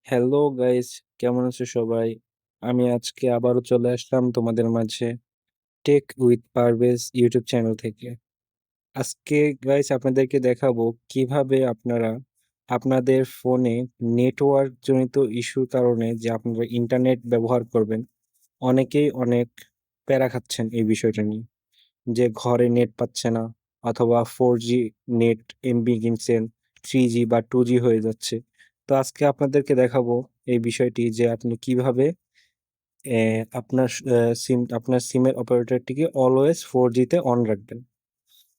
Hello guys, কেমন আছো সবাই? আমি আজকে আবারও চলে আসলাম তোমাদের মাঝে tech with Parvez YouTube channel থেকে। আজকে গাইস আপনাদেরকে দেখাবো কিভাবে আপনারা আপনাদের ফোনে নেটওয়ার্ক জনিত ইস্যুর কারণে যে আপনারা ইন্টারনেট ব্যবহার করবেন, অনেকেই অনেক প্যারা খাচ্ছেন এই বিষয়টা নিয়ে। যে ঘরে নেট পাচ্ছে না, অথবা 4G নেট এমবি কিনছেন, 3G বা 2G হয়ে যাচ্ছে। তো আজকে আপনাদেরকে দেখাবো এই বিষয়টি যে আপনি কিভাবে আপনার সিমের অপারেটরটিকে অলওয়েজ 4G তে অন রাখবেন।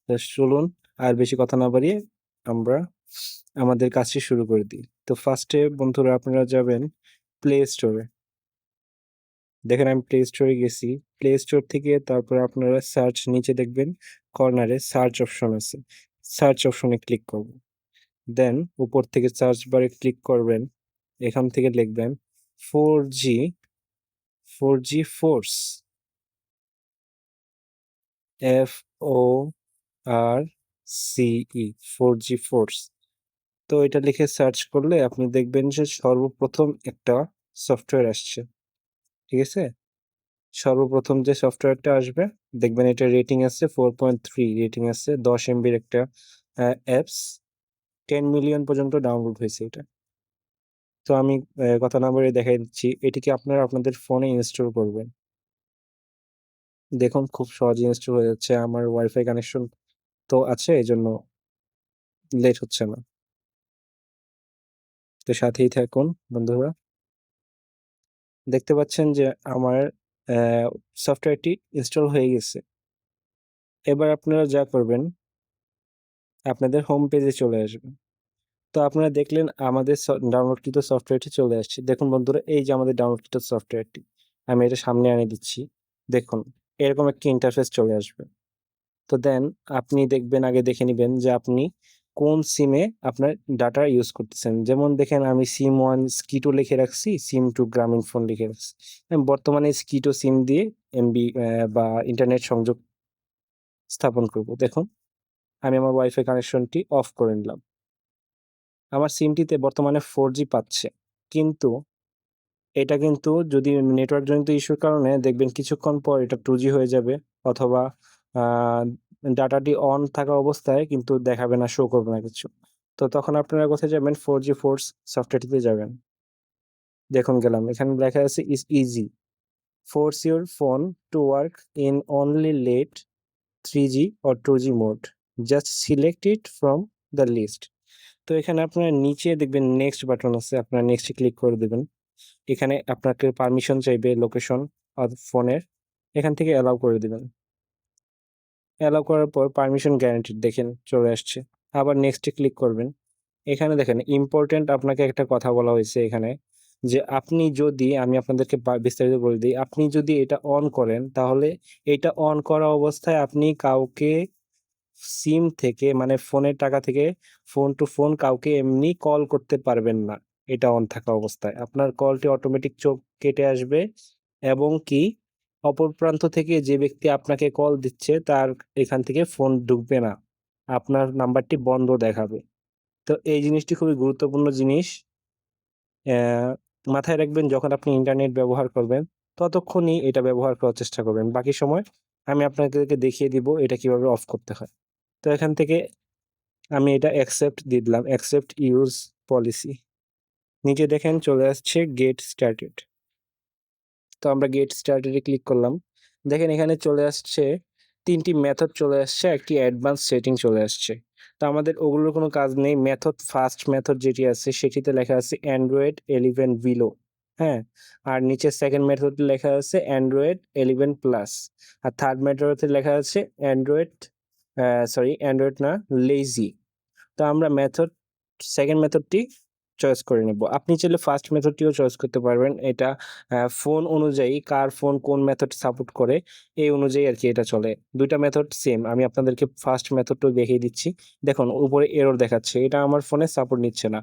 তো চলুন, আর বেশি কথা না বাড়িয়ে আমরা আমাদের কাজটি শুরু করে দিই। তো ফার্স্টে বন্ধুরা আপনারা যাবেন প্লে স্টোরে। দেখেন আমি প্লে স্টোরে গেছি। প্লে স্টোর থেকে তারপর আপনারা সার্চ, নিচে দেখবেন কর্নারে সার্চ অপশন আছে, সার্চ অপশনে ক্লিক করবেন। দেন উপর থেকে সার্চ বারে ক্লিক করবেন, এখান থেকে লিখবেন 4G 4G force, FORCE, 4G force. তো এটা লিখে সার্চ করলে আপনি দেখবেন যে সর্বপ্রথম একটা সফটওয়্যার আসছে। ঠিক আছে, সর্বপ্রথম যে সফটওয়্যারটা আসবে দেখবেন এটা রেটিং আছে 4.3, রেটিং আছে 10 MBর একটা অ্যাপস, 10 মিলিয়ন পর্যন্ত ডাউনলোড হয়েছে এটা। তো আমি কথা না বলে দেখাই দিচ্ছি, এটিকে আপনারা আপনাদের ফোনে ইনস্টল করবেন। দেখুন খুব সহজে ইনস্টল হয়ে যাচ্ছে, আমার ওয়াইফাই কানেকশন তো আছে, এই জন্য লেট হচ্ছে না। তো সাথেই থাকুন বন্ধুরা। দেখতে পাচ্ছেন যে আমার সফটওয়্যারটি ইনস্টল হয়ে গেছে। এবার আপনারা যা করবেন, আপনাদের হোম পেজে চলে আসবেন। তো আপনারা দেখলেন আমাদের ডাউনলোডকৃত সফটওয়্যারটি চলে আসছে। দেখুন বন্ধুরা, এই যে আমাদের ডাউনলোডকৃত সফটওয়্যারটি, আমি এটা সামনে এনে দিচ্ছি। দেখুন এরকম একটা ইন্টারফেস চলে আসবে। তো দেন আপনি দেখবেন, আগে দেখে নিবেন যে আপনি কোন সিমে আপনার ডাটা ইউজ করতেছেন। যেমন দেখেন আমি সিম 1 স্কিটো লিখে রাখছি, সিম 2 গ্রামীণ ফোন লিখে রাখছি। আমি বর্তমানে স্কিটো সিম দিয়ে এমবি বা ইন্টারনেট সংযোগ স্থাপন করব। দেখুন আমি আমার ওয়াইফাই কানেকশনটি অফ করে নিলাম। আমার সিমটিতে বর্তমানে 4G পাচ্ছে, কিন্তু এটা কিন্তু যদি নেটওয়ার্ক জনিত ইস্যুর কারণে দেখবেন কিছুক্ষণ পর এটা 2G হয়ে যাবে, অথবা ডাটাটি অন থাকা অবস্থায় কিন্তু দেখাবে না, শো করবে না কিছু। তো তখন আপনারা কোথায় যাবেন? 4G ফোর্স সফটওয়্যারটিতে যাবেন। দেখুন গেলাম, এখানে লেখা আছে is easy, force your phone to work in only LTE 3G or 2G mode, just select it from the list. তো এখানে আপনারা নিচে দেখবেন নেক্সট বাটন আছে, আপনারা নেক্সটে ক্লিক করে দেবেন। এখানে আপনাকে পারমিশন চাইবে লোকেশন আর ফোনের, এখান থেকে অ্যালাউ করে দিবেন। অ্যালাউ করার পর পারমিশন গ্যারান্টিড দেখেন চলে আসছে। আবার নেক্সটে ক্লিক করবেন। এখানে দেখেন ইম্পর্টেন্ট আপনাকে একটা কথা বলা হয়েছে এখানে, যে আপনি যদি, আমি আপনাদেরকে বিস্তারিত বলে দিই, আপনি যদি এটা অন করেন তাহলে এটা অন করা অবস্থায় আপনি কাউকে সিম থেকে, মানে ফোনের টাকা থেকে ফোন টু ফোন কাউকে এমনি কল করতে পারবেন না। এটা অন থাকা অবস্থায় আপনার কলটি অটোমেটিক চোখ কেটে আসবে, এবং কি অপর প্রান্ত থেকে যে ব্যক্তি আপনাকে কল দিচ্ছে তার এখান থেকে ফোন ঢুকবে না, আপনার নাম্বারটি বন্ধ দেখাবে। তো এই জিনিসটি খুবই গুরুত্বপূর্ণ জিনিস। মাথায় রাখবেন যখন আপনি ইন্টারনেট ব্যবহার করবেন, ততক্ষণই এটা ব্যবহার করার চেষ্টা করবেন। বাকি সময় আমি আপনাদেরকে দেখিয়ে দিব এটা কিভাবে অফ করতে হয়। তো এখান থেকে আমি এটা অ্যাকসেপ্ট দিয়ে দিলাম, অ্যাকসেপ্ট ইউজ পলিসি। নিচে দেখেন চলে আসছে গেট স্টার্টেড। তো আমরা গেট স্টার্টেডে ক্লিক করলাম। দেখেন এখানে চলে আসছে 3টি মেথড চলে আসছে, একটি অ্যাডভান্স সেটিং চলে আসছে। তো আমাদের ওগুলোর কোনো কাজ নেই। মেথড, ফার্স্ট মেথড যেটি আছে সেটিতে লেখা আছে অ্যান্ড্রয়েড 11 বিলো, হ্যাঁ। আর নিচে সেকেন্ড মেথডে লেখা আছে অ্যান্ড্রয়েড 11 প্লাস। আর থার্ড মেথডে লেখা আছে অ্যান্ড্রয়েড, অ্যান্ড্রয়েড না, লেজি। তো আমরা সেকেন্ড মেথডটি চয়েস করে নেব। আপনি চাইলে ফার্স্ট মেথডটিও চয়েস করতে পারবেন। এটা ফোন অনুযায়ী, কার ফোন কোন মেথড সাপোর্ট করে এই অনুযায়ী আরকি এটা চলে। ২টা মেথড সেম। আমি আপনাদেরকে ফার্স্ট মেথডটাও দেখিয়ে দিচ্ছি। দেখুন উপরে এরর দেখাচ্ছে, এটা আমার ফোনে সাপোর্ট নিচ্ছে না।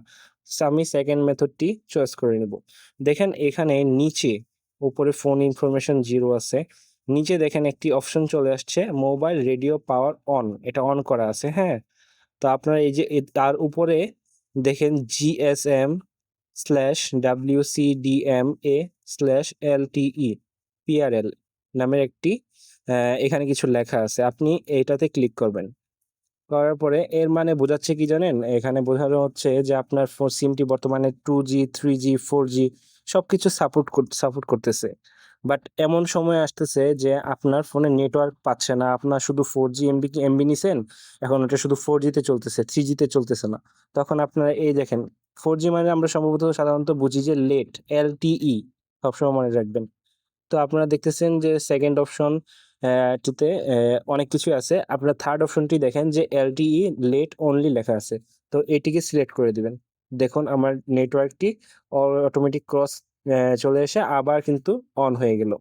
সো আমি সেকেন্ড মেথডটি চয়েস করে নেব। দেখেন এখানে নিচে উপরে ফোন ইনফরমেশন 0 আছে। নিচে দেখেন একটি অপশন চলে আসছে মোবাইল রেডিও পাওয়ার অন, এটা অন করা আছে, হ্যাঁ। তো আপনারা এই যে তার উপরে দেখেন জিএসএম wcdma/lte PRL নামের একটি এখানে কিছু লেখা আছে। আপনি এইটাতে ক্লিক করবেন। করার পরে এর মানে বোঝাচ্ছে কি জানেন? এখানে বোঝানো হচ্ছে যে আপনার সিমটি বর্তমানে 2G, 3G, 4G সবকিছু সাপোর্ট করতেছে। বাট এমন সময় আসতেছে যে আপনার ফোনে নেটওয়ার্ক পাচ্ছে না। আপনার শুধু 4G এমবি নিছেন, এখন ওটা শুধু 4G তে চলতেছে, 3G তে চলতেছে না। তখন আপনারা এই দেখেন 4G মানে আমরা সম্ভবত সাধারণত বুঝি যে লেট, LTE সবসময় মনে রাখবেন। তো আপনারা দেখতেছেন যে সেকেন্ড অপশন টিতে অনেক কিছুই আছে। আপনারা থার্ড অপশনটি দেখেন যে LTE লেট অনলি লেখা আছে। তো এটিকে সিলেক্ট করে দিবেন। দেখুন আমার নেটওয়ার্কটি অটোমেটিক ক্রস চলে এসে আবার কিন্তু অন হয়ে গেল।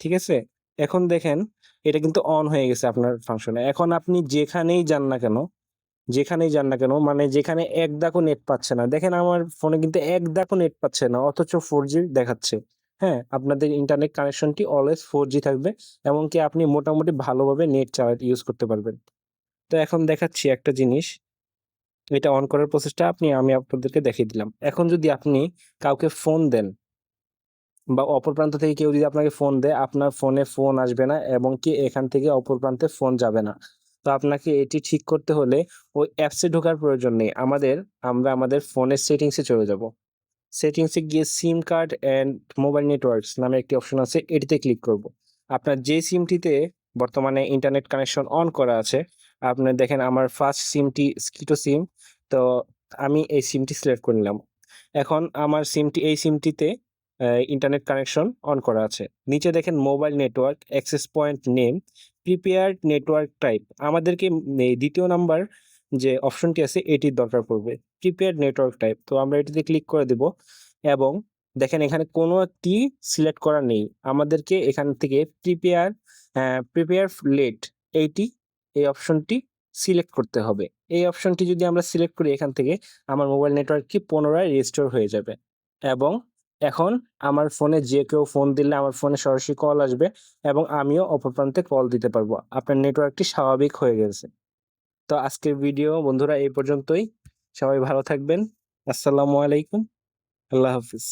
ঠিক আছে? এখন দেখেন এটা কিন্তু অন হয়ে গেছে আপনার ফাংশনে। এখন আপনি যেখানেই যান না কেন মানে যেখানে এক দাকও নেট পাচ্ছে না। দেখেন আমার ফোনে কিন্তু এক দাকও নেট পাচ্ছে না অথচ 4G দেখাচ্ছে। হ্যাঁ? আপনাদের ইন্টারনেট কানেকশনটি অলওয়েজ 4G থাকবে। এমনকি আপনি মোটামুটি ভালোভাবে নেট ইউজ করতে পারবেন। তো এখন দেখাচ্ছি একটা জিনিস। এটা অন করার প্রসেসটা আমি আপনাদেরকে দেখিয়ে দিলাম। এখন যদি আপনি কাউকে ফোন দেন বা অপর প্রান্ত থেকে কেউ যদি আপনাকে ফোন দেয়, আপনার ফোনে ফোন আসবে না এবং কি এখান থেকে অপর প্রান্তে ফোন যাবে না। তো আপনাকে এটি ঠিক করতে হলে ওই অ্যাপসে ঢোকার প্রয়োজন নেই। আমরা আমাদের ফোনের সেটিংসে চলে যাব। সেটিংসে গিয়ে সিম কার্ড অ্যান্ড মোবাইল নেটওয়ার্কস নামে একটি অপশন আছে, এটিতে ক্লিক করব। আপনার যে সিমটিতে বর্তমানে ইন্টারনেট কানেকশন অন করা আছে, আপনার দেখেন আমার ফার্স্ট সিমটি স্কিটো সিম। তো আমি এই সিমটি সিলেক্ট করে নিলাম। এখন আমার এই সিমটিতে ইন্টারনেট কানেকশন অন করা আছে। নিচে দেখেন mobile network, access point name, prepared network type. আমাদেরকে এই ২য় নাম্বার যে অপশনটি আছে এটির দরকার পড়বে। Prepared network type. তো আমরা এটিতে ক্লিক করে দিব এবং দেখেন এখানে কোনো একটি সিলেক্ট করা নেই। আমাদেরকে এখান থেকে প্রিপেয়ার লেট এইটি এই অপশনটি সিলেক্ট করতে হবে। এই অপশনটি যদি আমরা সিলেক্ট করি এখান থেকে আমার মোবাইল নেটওয়ার্কটি পুনরায় রিস্টোর হয়ে যাবে এবং এখন আমার ফোনে যে কেউ ফোন দিলে আমার ফোনে সরাসরি কল আসবে এবং আমিও অপর প্রান্তে কল দিতে পারবো। আপনার নেটওয়ার্কটি স্বাভাবিক হয়ে গেছে। তো আজকের ভিডিও বন্ধুরা এই পর্যন্তই। সবাই ভালো থাকবেন। আসসালামু আলাইকুম। আল্লাহ হাফিজ।